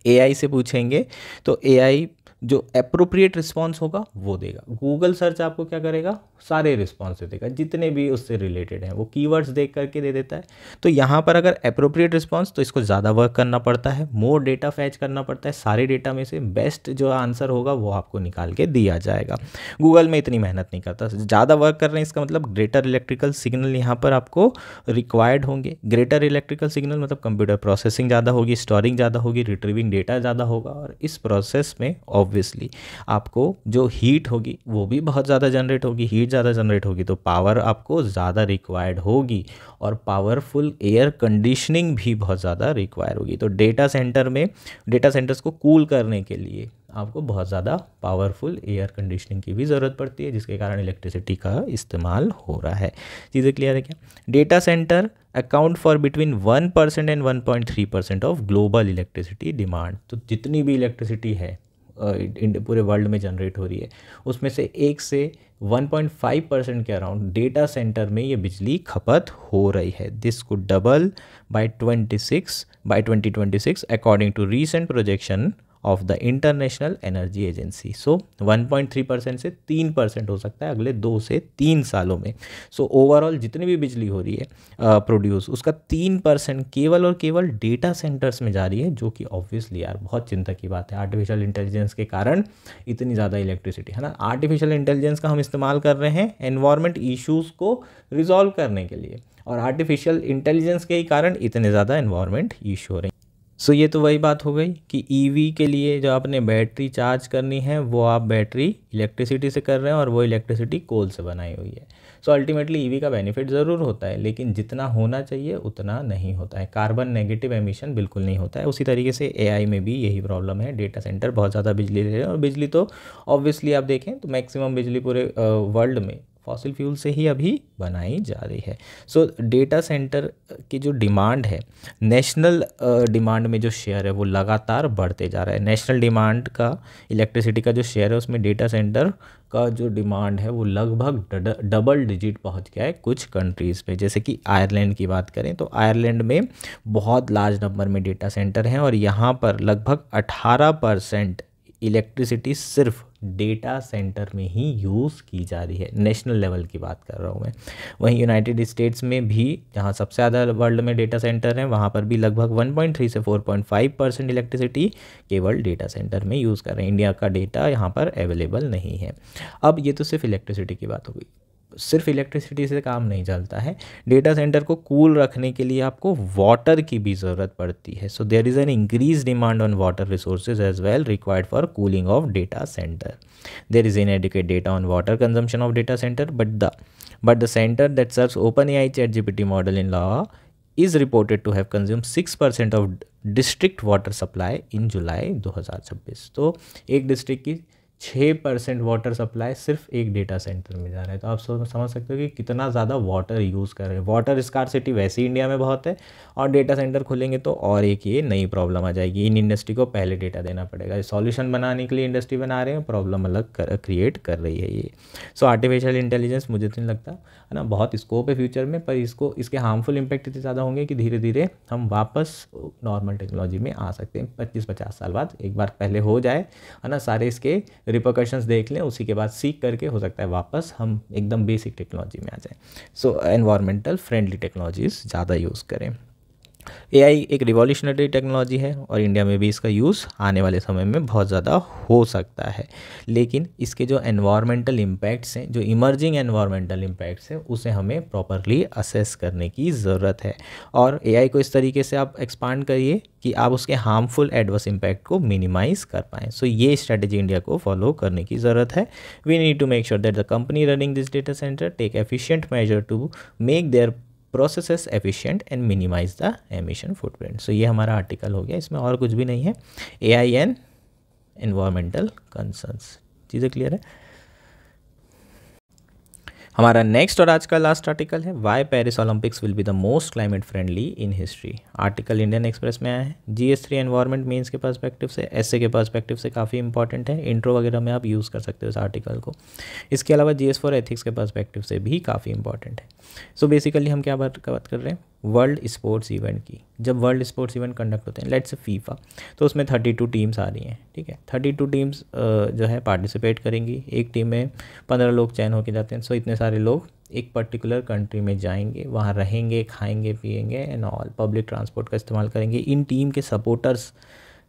एआई से पूछेंगे तो एआई जो अप्रोप्रिएट रिस्पॉन्स होगा वो देगा। गूगल सर्च आपको क्या करेगा? सारे रिस्पॉन्स देगा जितने भी उससे रिलेटेड हैं, वो कीवर्ड्स देख करके दे देता है। तो यहाँ पर अगर अप्रोप्रिएट रिस्पॉन्स तो इसको ज़्यादा वर्क करना पड़ता है, मोर डेटा फैच करना पड़ता है, सारे डेटा में से बेस्ट जो आंसर होगा वो आपको निकाल के दिया जाएगा। गूगल में इतनी मेहनत नहीं करता, ज़्यादा वर्क कर रहे हैं इसका मतलब ग्रेटर इलेक्ट्रिकल सिग्नल यहाँ पर आपको रिक्वायर्ड होंगे। ग्रेटर इलेक्ट्रिकल सिग्नल मतलब कंप्यूटर प्रोसेसिंग ज़्यादा होगी, स्टोरिंग ज़्यादा होगी, रिट्रीविंग डेटा ज़्यादा होगा, और इस प्रोसेस में ऑब्वियसली आपको जो हीट होगी वो भी बहुत ज़्यादा जनरेट होगी। हीट ज़्यादा जनरेट होगी तो पावर आपको ज़्यादा रिक्वायर्ड होगी, और पावरफुल एयर कंडीशनिंग भी बहुत ज़्यादा रिक्वायर होगी। तो डेटा सेंटर्स को कूल करने के लिए आपको बहुत ज़्यादा पावरफुल एयर कंडीशनिंग की भी ज़रूरत पड़ती है, जिसके कारण इलेक्ट्रिसिटी का इस्तेमाल हो रहा है। चीज़ें क्लियर है क्या? Data centre account for between 1% and 1.3% of global electricity demand. तो जितनी भी इलेक्ट्रिसिटी है पूरे वर्ल्ड में जनरेट हो रही है उसमें से 1 से 1.5% के अराउंड डेटा सेंटर में ये बिजली खपत हो रही है। This could double by 2026 according to recent projection of the International Energy Agency. So 1.3% से 3% हो सकता है अगले 2 से 3 सालों में। सो ओवरऑल जितनी भी बिजली हो रही है प्रोड्यूस, उसका 3% केवल और केवल डेटा सेंटर्स में जा रही है, जो कि ऑब्वियसली यार बहुत चिंता की बात है। आर्टिफिशियल इंटेलिजेंस के कारण इतनी ज़्यादा इलेक्ट्रिसिटी, है ना। आर्टिफिशियल इंटेलिजेंस का हम इस्तेमाल कर रहे हैं एनवायरमेंट इशूज़ को रिजॉल्व करने के लिए, और आर्टिफिशियल इंटेलिजेंस के ही कारण इतने ज़्यादा एनवायरमेंट इशू हो रहे हैं। सो ये तो वही बात हो गई कि ईवी के लिए जो आपने बैटरी चार्ज करनी है वो आप बैटरी इलेक्ट्रिसिटी से कर रहे हैं और वो इलेक्ट्रिसिटी कोल से बनाई हुई है। सो अल्टीमेटली ईवी का बेनिफिट ज़रूर होता है, लेकिन जितना होना चाहिए उतना नहीं होता है। कार्बन नेगेटिव एमिशन बिल्कुल नहीं होता है। उसी तरीके से एआई में भी यही प्रॉब्लम है। डेटा सेंटर बहुत ज़्यादा बिजली ले रहे हैं, और बिजली तो ऑब्वियसली आप देखें तो मैक्सिमम बिजली पूरे वर्ल्ड में फॉसिल फ्यूल से ही अभी बनाई जा रही है। सो डेटा सेंटर की जो डिमांड है, नेशनल डिमांड में जो शेयर है वो लगातार बढ़ते जा रहा है। नेशनल डिमांड का, इलेक्ट्रिसिटी का जो शेयर है उसमें डेटा सेंटर का जो डिमांड है वो लगभग डबल डिजिट पहुंच गया है कुछ कंट्रीज़ पे। जैसे कि आयरलैंड की बात करें तो आयरलैंड में बहुत लार्ज नंबर में डेटा सेंटर हैं, और यहाँ पर लगभग 18% इलेक्ट्रिसिटी सिर्फ डेटा सेंटर में ही यूज़ की जा रही है। नेशनल लेवल की बात कर रहा हूँ मैं। वहीं यूनाइटेड स्टेट्स में भी, जहाँ सबसे ज़्यादा वर्ल्ड में डेटा सेंटर हैं, वहाँ पर भी लगभग 1.3 से 4.5% इलेक्ट्रिसिटी केवल डेटा सेंटर में यूज़ कर रहे हैं। इंडिया का डेटा यहाँ पर अवेलेबल नहीं है। अब ये तो सिर्फ इलेक्ट्रिसिटी की बात हो गई। सिर्फ इलेक्ट्रिसिटी से काम नहीं चलता है। डेटा सेंटर को कूल रखने के लिए आपको वाटर की भी ज़रूरत पड़ती है। So there is an increase demand on water resources as well required for cooling of data center. There is inadequate data on water consumption of data center, but the center that serves OpenAI ChatGPT model in Lahore is reported to have consumed 6% of district water supply in July 2026। तो एक district की 6% water supply सिर्फ एक data centre में जा रहा है। तो आप समझ सकते हो कि कितना ज़्यादा वाटर यूज़ कर रहे हैं। वाटर स्कार्सिटी वैसे ही इंडिया में बहुत है, और डेटा सेंटर खुलेंगे तो और एक ये नई प्रॉब्लम आ जाएगी। इन इंडस्ट्री को पहले डेटा देना पड़ेगा। सॉल्यूशन बनाने के लिए इंडस्ट्री बना रहे हैं, प्रॉब्लम अलग क्रिएट कर रही है ये। सो आर्टिफिशियल इंटेलिजेंस मुझे तो नहीं लगता है ना, बहुत स्कोप है फ्यूचर में, पर इसके हार्मफुल इम्पैक्ट इतने ज़्यादा होंगे कि धीरे धीरे हम वापस नॉर्मल टेक्नोलॉजी में आ सकते हैं 25-50 साल बाद। एक बार पहले हो जाए है ना, सारे इसके रिपरकशंस देख लें, उसी के बाद सीख करके हो सकता है वापस हम एकदम बेसिक टेक्नोलॉजी में आ जाएं। सो एनवायरमेंटल फ्रेंडली टेक्नोलॉजीज़ ज़्यादा यूज़ करें। एआई एक रिवॉल्यूशनरी टेक्नोलॉजी है, और इंडिया में भी इसका यूज़ आने वाले समय में बहुत ज़्यादा हो सकता है। लेकिन इसके जो एनवायरमेंटल इम्पैक्ट्स हैं, जो इमर्जिंग एनवायरमेंटल इम्पैक्ट्स हैं, उसे हमें प्रॉपरली असेस करने की ज़रूरत है। और एआई को इस तरीके से आप एक्सपांड करिए कि आप उसके हार्मफुल एडवर्स इम्पैक्ट को मिनिमाइज़ कर पाएँ। सो ये स्ट्रेटेजी इंडिया को फॉलो करने की ज़रूरत है। We need to make sure that the company running this data centre take efficient measure to make their processes efficient and minimise the emission footprint. So ये हमारा आर्टिकल हो गया, इसमें और कुछ भी नहीं है। एआई एंड एनवायरमेंटल कंसर्न्स, चीज़ें क्लियर है। हमारा नेक्स्ट और आज का लास्ट आर्टिकल है, why Paris Olympics will be the most climate friendly in history. Article Indian Express में आया है। GS3 एनवायरमेंट मेंस के पर्सपेक्टिव से, एसए के पर्सपेक्टिव से काफ़ी इंपॉर्टेंट है। इंट्रो वगैरह में आप यूज़ कर सकते हो इस आर्टिकल को। इसके अलावा GS4 एथिक्स के पर्सपेक्टिव से भी काफ़ी इंपॉर्टेंट है। सो बेसिकली हम क्या बात कर रहे हैं, वर्ल्ड स्पोर्ट्स इवेंट की। जब वर्ल्ड स्पोर्ट्स इवेंट कंडक्ट होते हैं, लेट्स फीफा, तो उसमें 32 टीम्स आ रही हैं, ठीक है। 32 टीम्स जो है पार्टिसिपेट करेंगी। एक टीम में 15 लोग चयन होकर जाते हैं। सो इतने सारे लोग एक पर्टिकुलर कंट्री में जाएंगे, वहाँ रहेंगे, खाएंगे, पिएंगे एंड ऑल, पब्लिक ट्रांसपोर्ट का इस्तेमाल करेंगे। इन टीम के सपोर्टर्स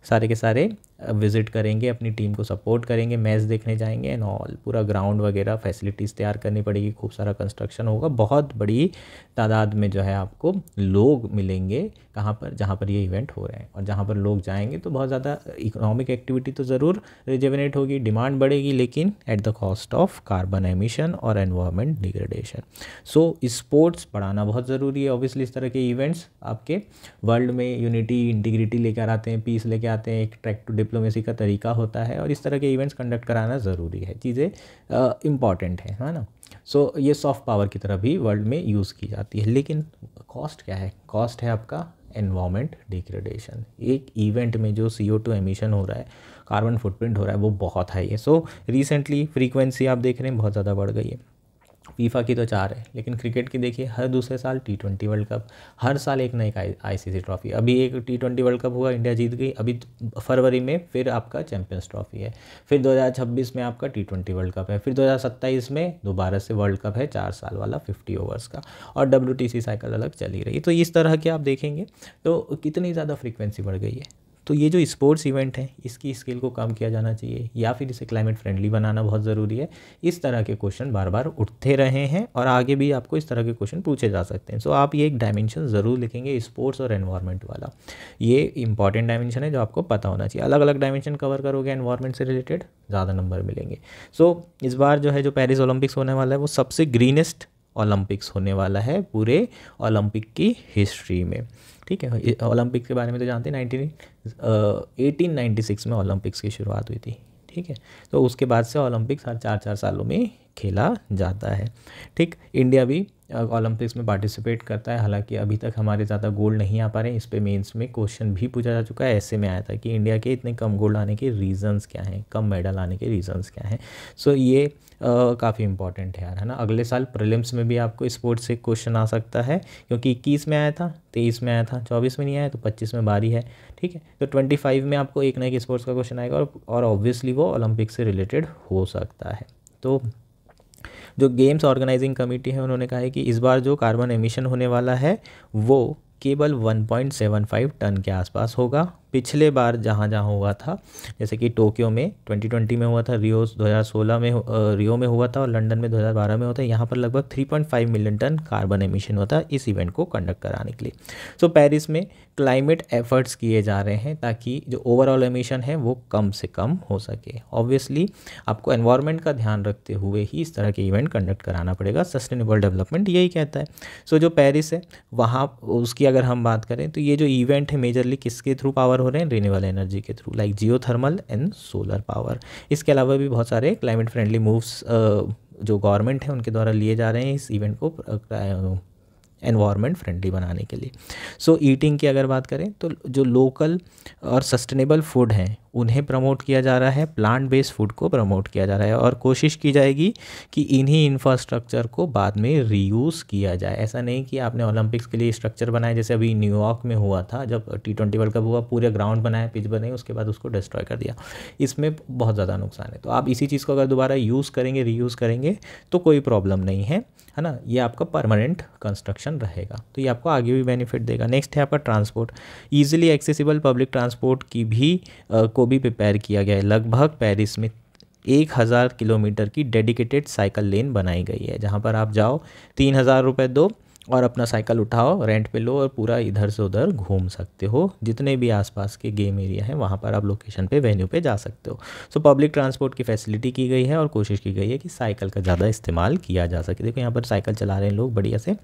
सारे के सारे विज़िट करेंगे, अपनी टीम को सपोर्ट करेंगे, मैच देखने जाएंगे एंड ऑल। पूरा ग्राउंड वगैरह फैसिलिटीज़ तैयार करनी पड़ेगी, खूब सारा कंस्ट्रक्शन होगा, बहुत बड़ी तादाद में जो है आपको लोग मिलेंगे। कहाँ पर, जहाँ पर ये इवेंट हो रहे हैं, और जहाँ पर लोग जाएंगे तो बहुत ज़्यादा इकोनॉमिक एक्टिविटी तो ज़रूर रिजेवनेट होगी, डिमांड बढ़ेगी, लेकिन at the cost of carbon emission और एनवायरमेंट डिग्रेडेशन। सो स्पोर्ट्स बढ़ाना बहुत ज़रूरी है। ऑब्वियसली इस तरह के इवेंट्स आपके वर्ल्ड में यूनिटी, इंटीग्रिटी लेकर आते हैं, पीस लेकर आते हैं, एक ट्रैक टू डिप्लोमेसी का तरीका होता है, और इस तरह के इवेंट्स कंडक्ट कराना ज़रूरी है। चीज़ें इम्पॉर्टेंट है ना। सो ये सॉफ्ट पावर की तरह भी वर्ल्ड में यूज़ की जाती है। लेकिन कॉस्ट क्या है? कॉस्ट है आपका एनवायरमेंट डिग्रेडेशन। एक इवेंट में जो CO2 एमिशन हो रहा है, कार्बन फुटप्रिंट हो रहा है, वो बहुत हाई है। सो रिसेंटली फ्रीक्वेंसी आप देख रहे हैं बहुत ज़्यादा बढ़ गई है। फीफा की तो 4 है, लेकिन क्रिकेट की देखिए, हर दूसरे साल T20 वर्ल्ड कप, हर साल एक नई ICC ट्रॉफी। अभी एक T20 वर्ल्ड कप हुआ, इंडिया जीत गई। अभी फरवरी में फिर आपका चैंपियंस ट्रॉफी है। फिर 2026 में आपका T20 वर्ल्ड कप है। फिर 2027 में दोबारा से वर्ल्ड कप है, 4 साल वाला 50 ओवर्स का, और WTC साइकिल अलग चली रही है। तो इस तरह के आप देखेंगे तो कितनी ज़्यादा फ्रीक्वेंसी बढ़ गई है। तो ये जो स्पोर्ट्स इवेंट है इसकी स्केल को कम किया जाना चाहिए या फिर इसे क्लाइमेट फ्रेंडली बनाना बहुत ज़रूरी है। इस तरह के क्वेश्चन बार बार उठते रहे हैं और आगे भी आपको इस तरह के क्वेश्चन पूछे जा सकते हैं। सो आप ये एक डायमेंशन ज़रूर लिखेंगे स्पोर्ट्स और एनवायरनमेंट वाला, ये इंपॉर्टेंट डायमेंशन है जो आपको पता होना चाहिए। अलग अलग डायमेंशन कवर करोगे एनवायरनमेंट से रिलेटेड, ज़्यादा नंबर मिलेंगे। सो इस बार जो है जो पेरिस ओलंपिक्स होने वाला है वो सबसे ग्रीनेस्ट ओलंपिक्स होने वाला है पूरे ओलंपिक की हिस्ट्री में। ठीक है, ओलंपिक के बारे में तो जानते हैं 1896 में ओलंपिक्स की शुरुआत हुई थी। ठीक है, तो उसके बाद से ओलंपिक्स हर 4-4 सालों में खेला जाता है। ठीक, इंडिया भी ओलंपिक्स में पार्टिसिपेट करता है, हालांकि अभी तक हमारे ज़्यादा गोल्ड नहीं आ पा रहे हैं। इस पे मेंस में क्वेश्चन भी पूछा जा चुका है, ऐसे में आया था कि इंडिया के इतने कम गोल्ड आने के रीज़न्स क्या हैं, कम मेडल आने के रीज़न्स क्या हैं। सो ये काफ़ी इंपॉर्टेंट है यार, है ना। अगले साल प्रीलिम्स में भी आपको स्पोर्ट्स से क्वेश्चन आ सकता है, क्योंकि 21 में आया था, 23 में आया था, 24 में नहीं आया तो 25 में बारी है। ठीक है, तो 25 में आपको एक ना एक स्पोर्ट्स का क्वेश्चन आएगा और ऑब्वियसली वो ओलंपिक से रिलेटेड हो सकता है। तो जो गेम्स ऑर्गेनाइजिंग कमेटी है उन्होंने कहा है कि इस बार जो कार्बन एमिशन होने वाला है वो केवल 1.75 टन के आसपास होगा। पिछले बार जहाँ जहाँ हुआ था, जैसे कि टोक्यो में 2020 में हुआ था, रियो 2016 में रियो में हुआ था और लंदन में 2012 में होता है, यहाँ पर लगभग 3.5 मिलियन टन कार्बन एमिशन होता है इस इवेंट को कंडक्ट कराने के लिए। सो पेरिस में क्लाइमेट एफर्ट्स किए जा रहे हैं ताकि जो ओवरऑल एमिशन है वो कम से कम हो सके। ऑब्वियसली आपको एनवायरनमेंट का ध्यान रखते हुए ही इस तरह के इवेंट कंडक्ट कराना पड़ेगा, सस्टेनेबल डेवलपमेंट यही कहता है। सो जो पेरिस है वहाँ उसकी अगर हम बात करें तो ये जो इवेंट है मेजरली किसके थ्रू पावर हो रहे हैं, रिन्यूएबल एनर्जी के through, like geothermal and solar power. इसके अलावा भी बहुत सारे क्लाइमेट फ्रेंडली मूव्स जो गवर्नमेंट है उनके द्वारा लिए जा रहे हैं इस इवेंट को एनवायरनमेंट फ्रेंडली बनाने के लिए। सो ईटिंग की अगर बात करें तो जो लोकल और सस्टेनेबल फूड हैं उन्हें प्रमोट किया जा रहा है, प्लांट बेस्ड फूड को प्रमोट किया जा रहा है और कोशिश की जाएगी कि इन्हीं इंफ्रास्ट्रक्चर को बाद में रीयूज़ किया जाए। ऐसा नहीं कि आपने ओलंपिक्स के लिए स्ट्रक्चर बनाया, जैसे अभी न्यूयॉर्क में हुआ था जब T20 वर्ल्ड कप हुआ, पूरे ग्राउंड बनाया, पिच बनाई, उसके बाद उसको डिस्ट्रॉय कर दिया। इसमें बहुत ज़्यादा नुकसान है। तो आप इसी चीज़ को अगर दोबारा यूज़ करेंगे, रीयूज़ करेंगे तो कोई प्रॉब्लम नहीं है ना। ये आपका परमानेंट कंस्ट्रक्शन रहेगा, तो ये आपको आगे भी बेनिफिट देगा। नेक्स्ट है आपका transport. Easily accessible public transport की भी को भी प्रिपेयर किया गया है। लगभग पेरिस में 1000 किलोमीटर की डेडिकेटेड साइकिल लेन बनाई गई है, जहाँ पर आप जाओ 3000 रुपये दो और अपना साइकिल उठाओ, रेंट पे लो और पूरा इधर से उधर घूम सकते हो। जितने भी आसपास के गेम एरिया हैं वहाँ पर आप लोकेशन पे, वेन्यू पे जा सकते हो। सो पब्लिक ट्रांसपोर्ट की फैसिलिटी की गई है और कोशिश की गई है कि साइकिल का ज़्यादा इस्तेमाल किया जा सके। देखो यहाँ पर साइकिल चला रहे हैं लोग बढ़िया से।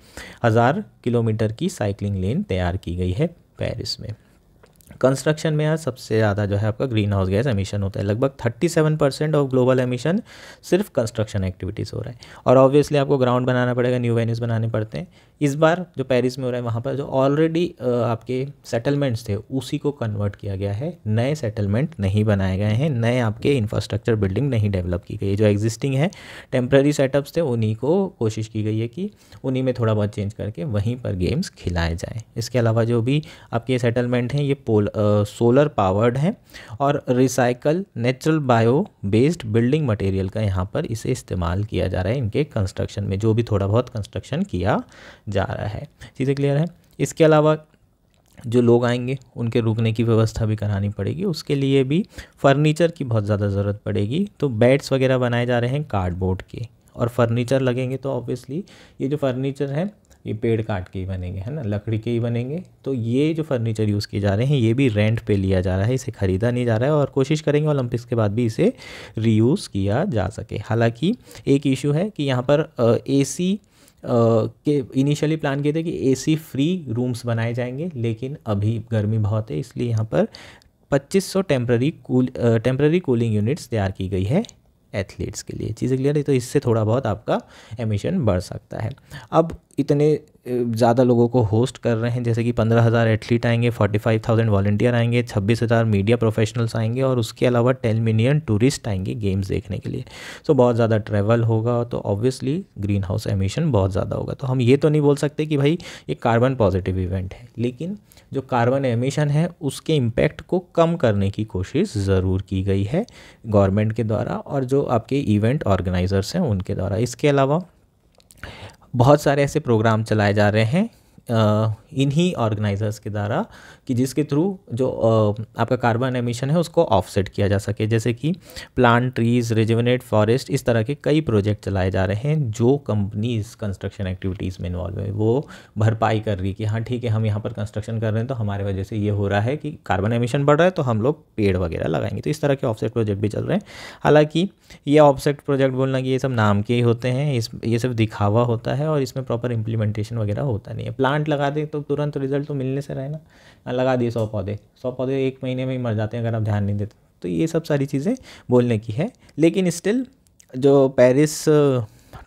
1000 किलोमीटर की साइकिलिंग लेन तैयार की गई है पेरिस में। कंस्ट्रक्शन में यार सबसे ज़्यादा जो है आपका ग्रीन हाउस गैस एमिशन होता है। लगभग 37% ऑफ ग्लोबल एमिशन सिर्फ कंस्ट्रक्शन एक्टिविटीज़ हो रहा है। और ऑब्वियसली आपको ग्राउंड बनाना पड़ेगा, न्यू वेन्यूज़ बनाने पड़ते हैं। इस बार जो पेरिस में हो रहा है वहाँ पर जो ऑलरेडी आपके सेटलमेंट्स थे उसी को कन्वर्ट किया गया है, नए सेटलमेंट नहीं बनाए गए हैं, नए आपके इंफ्रास्ट्रक्चर बिल्डिंग नहीं डेवलप की गई है। जो एग्जिस्टिंग है टेम्प्रेरी सेटअप्स थे उन्हीं को कोशिश की गई है कि उन्हीं में थोड़ा बहुत चेंज करके वहीं पर गेम्स खिलाए जाएँ। इसके अलावा जो भी आपके सेटलमेंट हैं ये सोलर पावर्ड हैं और recycle natural bio based building material का यहाँ पर इसे इस्तेमाल किया जा रहा है इनके कंस्ट्रक्शन में, जो भी थोड़ा बहुत कंस्ट्रक्शन किया जा रहा है। चीज़ें क्लियर है। इसके अलावा जो लोग आएंगे उनके रुकने की व्यवस्था भी करानी पड़ेगी, उसके लिए भी फर्नीचर की बहुत ज़्यादा ज़रूरत पड़ेगी। तो बेड्स वगैरह बनाए जा रहे हैं कार्डबोर्ड के और फर्नीचर लगेंगे, तो ऑब्वियसली ये जो फर्नीचर है ये पेड़ काट के ही बनेंगे, है ना, लकड़ी के ही बनेंगे। तो ये जो फर्नीचर यूज़ किए जा रहे हैं ये भी रेंट पे लिया जा रहा है, इसे ख़रीदा नहीं जा रहा है और कोशिश करेंगे ओलंपिक्स के बाद भी इसे रीयूज़ किया जा सके। हालांकि एक इशू है कि यहाँ पर AC के इनिशियली प्लान किए थे कि AC फ्री रूम्स बनाए जाएंगे, लेकिन अभी गर्मी बहुत है इसलिए यहाँ पर 2500 टेम्प्रेरी कूलिंग यूनिट्स तैयार की गई है एथलीट्स के लिए। चीज़ें क्लियर है। तो इससे थोड़ा बहुत आपका एमिशन बढ़ सकता है। अब इतने ज़्यादा लोगों को होस्ट कर रहे हैं, जैसे कि 15,000 एथलीट आएंगे, 45,000 वॉलंटियर आएंगे, 26,000 मीडिया प्रोफेशनल्स आएंगे और उसके अलावा 10 मिलियन टूरिस्ट आएंगे गेम्स देखने के लिए। तो बहुत ज़्यादा ट्रैवल होगा तो ऑब्वियसली ग्रीन हाउस एमिशन बहुत ज़्यादा होगा। तो हम ये तो नहीं बोल सकते कि भाई ये कार्बन पॉजिटिव इवेंट है, लेकिन जो कार्बन एमिशन है उसके इम्पैक्ट को कम करने की कोशिश ज़रूर की गई है गवर्नमेंट के द्वारा और जो आपके इवेंट ऑर्गेनाइजर्स हैं उनके द्वारा। इसके अलावा बहुत सारे ऐसे प्रोग्राम चलाए जा रहे हैं इन्हीं ऑर्गेनाइजर्स के द्वारा कि जिसके थ्रू जो आपका कार्बन एमिशन है उसको ऑफसेट किया जा सके, जैसे कि प्लांट ट्रीज, रिजुविनेट फॉरेस्ट, इस तरह के कई प्रोजेक्ट चलाए जा रहे हैं जो कंपनीज कंस्ट्रक्शन एक्टिविटीज़ में इन्वॉल्व है, वो भरपाई कर रही है कि हाँ ठीक है, हम यहाँ पर कंस्ट्रक्शन कर रहे हैं तो हमारे वजह से ये हो रहा है कि कार्बन एमिशन बढ़ रहा है, तो हम लोग पेड़ वगैरह लगाएंगे। तो इस तरह के ऑफसेट प्रोजेक्ट भी चल रहे हैं। हालांकि ये ऑफसेट प्रोजेक्ट बोलना कि ये सब नाम के ही होते हैं, ये सिर्फ दिखावा होता है और इसमें प्रॉपर इंप्लीमेंटेशन वगैरह होता नहीं है। प्लांट लगा दे तो तुरंत रिजल्ट तो मिलने से रहे ना, लगा दिए 100 पौधे 1 महीने में ही मर जाते हैं अगर आप ध्यान नहीं देते। तो ये सब सारी चीज़ें बोलने की है, लेकिन स्टिल जो पेरिस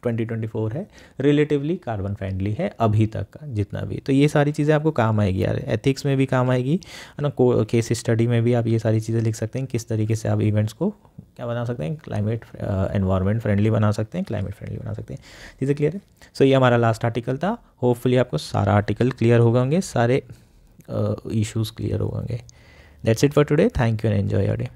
2024 है रिलेटिवली कार्बन फ्रेंडली है अभी तक का जितना भी। तो ये सारी चीज़ें आपको काम आएगी यार, एथिक्स में भी काम आएगी, है ना, केस स्टडी में भी आप ये सारी चीज़ें लिख सकते हैं, किस तरीके से आप इवेंट्स को क्या बना सकते हैं, क्लाइमेट एनवायरनमेंट फ्रेंडली बना सकते हैं, क्लाइमेट फ्रेंडली बना सकते हैं। चीज़ें क्लियर है? सो ये हमारा लास्ट आर्टिकल था। होपफुली आपको सारा आर्टिकल क्लियर हो होंगे, सारे इश्यूज़ क्लियर हो होंगे। That's it for today. Thank you and enjoy your day.